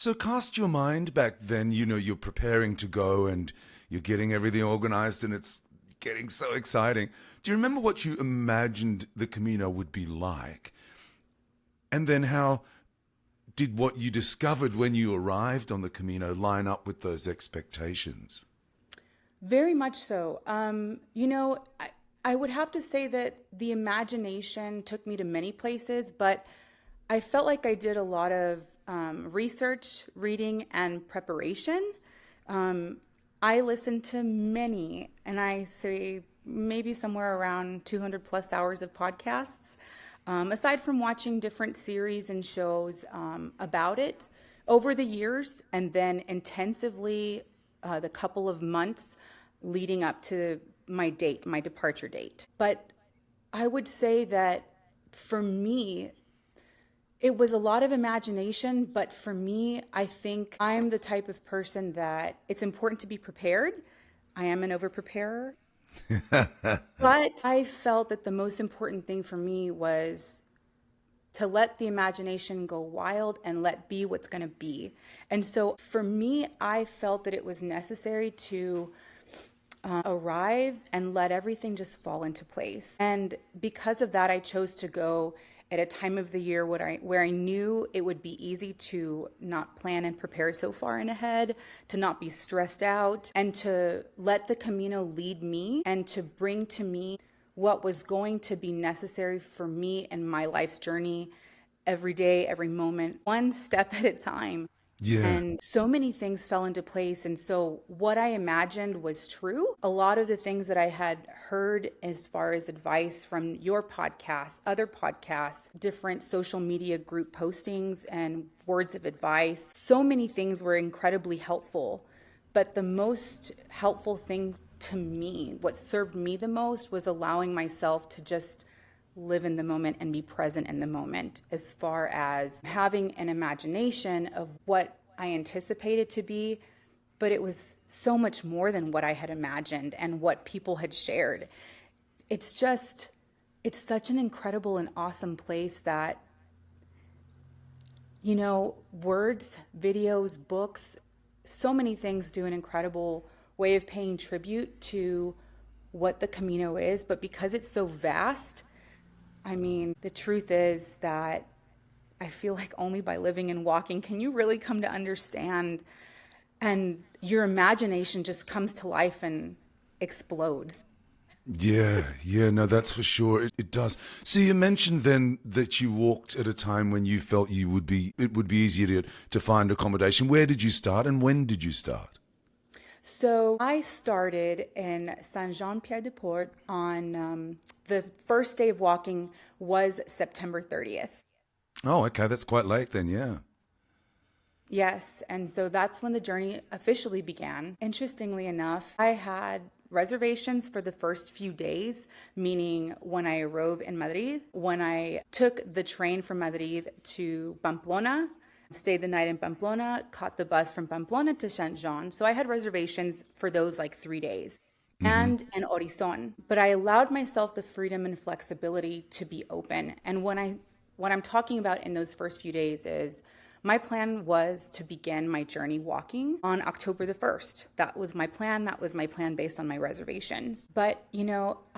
So cast your mind back then, you're preparing to go and you're getting everything organized and it's getting so exciting. Do you remember what you imagined the Camino would be like? And then how did what you discovered when you arrived on the Camino line up with those expectations? Very much so. I would have to say that the imagination took me to many places, but I felt like I did a lot of research, reading, and preparation. I listened to many, and I say maybe somewhere around 200 plus hours of podcasts, aside from watching different series and shows about it over the years, and then intensively the couple of months leading up to my date, my departure date. But I would say that for me, it was a lot of imagination, but for me, I think I'm the type of person that it's important to be prepared. I am an over-preparer. But I felt that the most important thing for me was to let the imagination go wild and let be what's going to be. And so for me, I felt that it was necessary to arrive and let everything just fall into place. And because of that, I chose to go at a time of the year where I knew it would be easy to not plan and prepare so far in ahead, to not be stressed out, and to let the Camino lead me and to bring to me what was going to be necessary for me and my life's journey every day, every moment, one step at a time. Yeah. And so many things fell into place. And so what I imagined was true. A lot of the things that I had heard as far as advice from your podcast, other podcasts, different social media group postings and words of advice, so many things were incredibly helpful. But the most helpful thing to me, what served me the most, was allowing myself to just live in the moment and be present in the moment, as far as having an imagination of what I anticipated to be, but it was so much more than what I had imagined and what people had shared. It's such an incredible and awesome place that, words, videos, books, so many things do an incredible way of paying tribute to what the Camino is, but because it's so vast, I mean, the truth is that I feel like only by living and walking can you really come to understand, and your imagination just comes to life and explodes. Yeah, no, that's for sure. It does. So you mentioned then that you walked at a time when you felt it would be easier to find accommodation. Where did you start and when did you start? So I started in Saint-Jean-Pied-de-Port on the first day of walking was September 30th. Oh, okay, that's quite late then, yeah. Yes, and so that's when the journey officially began. Interestingly enough, I had reservations for the first few days, meaning when I arrived in Madrid, when I took the train from Madrid to Pamplona, stayed the night in Pamplona, caught the bus from Pamplona to Saint Jean. So I had reservations for those like 3 days. Mm-hmm. And in Horizon, but I allowed myself the freedom and flexibility to be open. And what I'm talking about in those first few days is my plan was to begin my journey walking on October the 1st. That was my plan. That was my plan based on my reservations. But,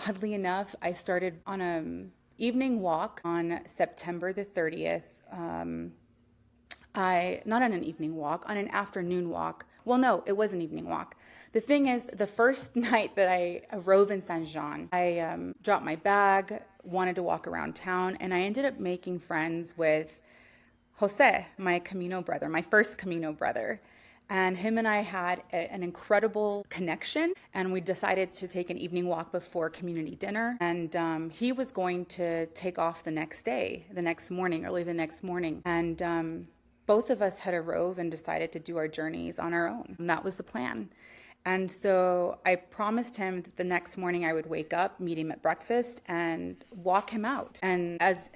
oddly enough, I started on an evening walk on September the 30th. Not on an evening walk, on an afternoon walk. Well, no, it was an evening walk. The thing is, the first night that I arose in Saint Jean, I dropped my bag, wanted to walk around town, and I ended up making friends with Jose, my Camino brother, my first Camino brother. And him and I had an incredible connection, and we decided to take an evening walk before community dinner. And he was going to take off the next day, early the next morning. And both of us had arose and decided to do our journeys on our own. And that was the plan. And so I promised him that the next morning I would wake up, meet him at breakfast, and walk him out. And as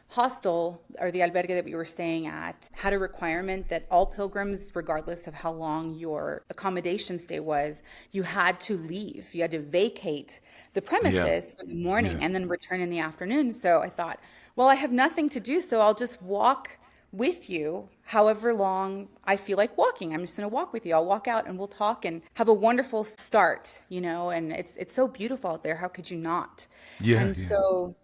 hostel, or the albergue that we were staying at, had a requirement that all pilgrims, regardless of how long your accommodation stay was, you had to leave. You had to vacate the Yeah, premises for the morning yeah. and then return in the afternoon. So I thought, well, I have nothing to do, so I'll just walk with you however long I feel like walking. I'm just going to walk with you. I'll walk out and we'll talk and have a wonderful start, and it's so beautiful out there. How could you not? Yeah, And yeah. so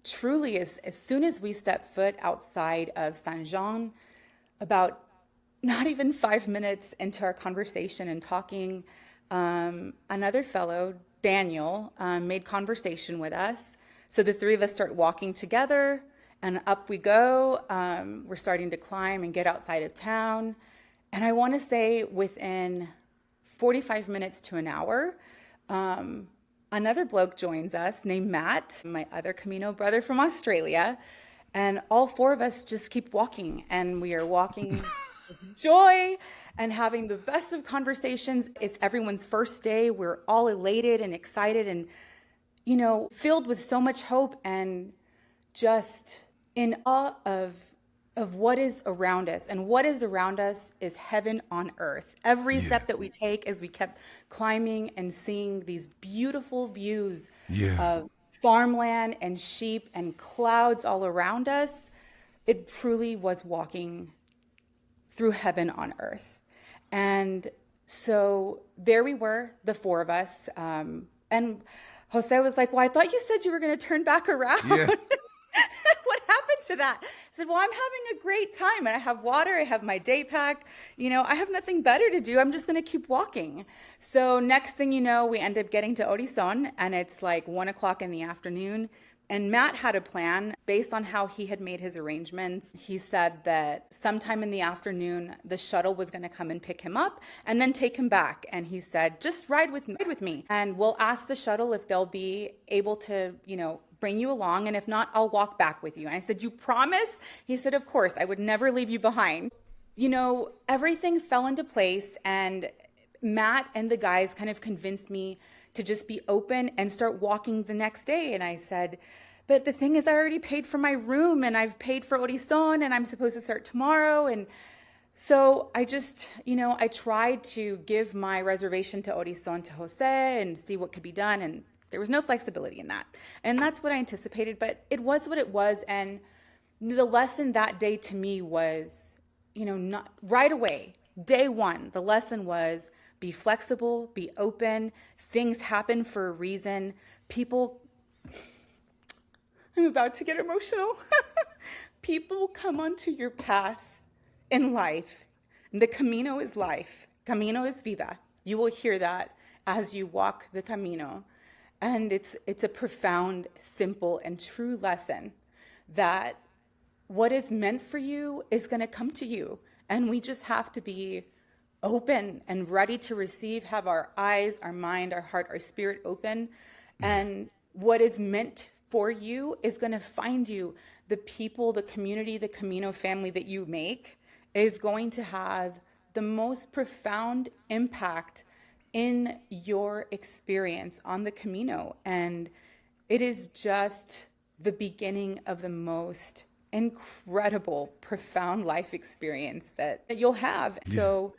truly, as soon as we step foot outside of Saint Jean, about not even 5 minutes into our conversation and talking, another fellow, Daniel, made conversation with us. So the three of us start walking together, and up we go. We're starting to climb and get outside of town. And I want to say within 45 minutes to an hour, another bloke joins us named Matt, my other Camino brother from Australia. And all four of us just keep walking, and we are walking with joy and having the best of conversations. It's everyone's first day. We're all elated and excited and, filled with so much hope and just in awe of what is around us. And what is around us is heaven on earth. Every Yeah, step that we take as we kept climbing and seeing these beautiful views yeah, of farmland and sheep and clouds all around us, it truly was walking through heaven on earth. And so there we were, the four of us. And Jose was like, well, I thought you said you were going to turn back around. yeah. What happened to that? I said, well, I'm having a great time, and I have water. I have my day pack. I have nothing better to do. I'm just going to keep walking. So next thing you know, we end up getting to Horizon, and it's like 1 o'clock in the afternoon. And Matt had a plan based on how he had made his arrangements. He said that sometime in the afternoon, the shuttle was going to come and pick him up and then take him back. And he said, just ride with me. And we'll ask the shuttle if they'll be able to, bring you along. And if not, I'll walk back with you. And I said, you promise? He said, of course, I would never leave you behind. Everything fell into place, and Matt and the guys kind of convinced me to just be open and start walking the next day. And I said, but the thing is, I already paid for my room, and I've paid for Horizon, and I'm supposed to start tomorrow. And so I just, I tried to give my reservation to Horizon to Jose and see what could be done. And there was no flexibility in that. And that's what I anticipated, but it was what it was. And the lesson that day to me was, not right away, day one, the lesson was be flexible, be open. Things happen for a reason. People, I'm about to get emotional. People come onto your path in life. The Camino is life. Camino is vida. You will hear that as you walk the Camino. And it's a profound, simple, and true lesson that what is meant for you is going to come to you. And we just have to be open and ready to receive, have our eyes, our mind, our heart, our spirit open. And what is meant for you is going to find you. The people, the community, the Camino family that you make is going to have the most profound impact in your experience on the Camino. And it is just the beginning of the most incredible, profound life experience that you'll have. Yeah. So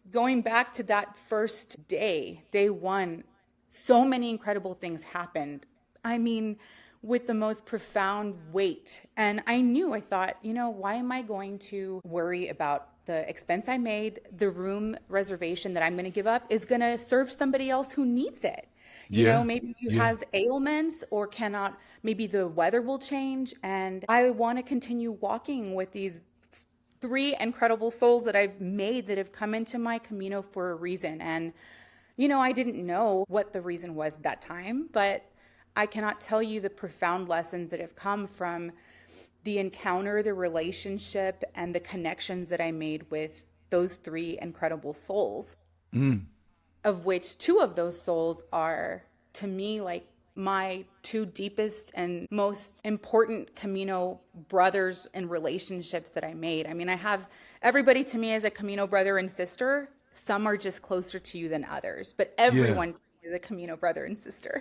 going back to that first day, day one, so many incredible things happened. I mean, with the most profound weight. And I thought, why am I going to worry about the expense I made? The room reservation that I'm going to give up is going to serve somebody else who needs it. Maybe who has ailments or cannot, maybe the weather will change. And I want to continue walking with these three incredible souls that I've made that have come into my Camino for a reason. And, I didn't know what the reason was at that time, but I cannot tell you the profound lessons that have come from the encounter, the relationship, and the connections that I made with those three incredible souls, of which two of those souls are, to me, like my two deepest and most important Camino brothers and relationships that I made. I mean, I have everybody to me as a Camino brother and sister. Some are just closer to you than others, but everyone to me is a Camino brother and sister.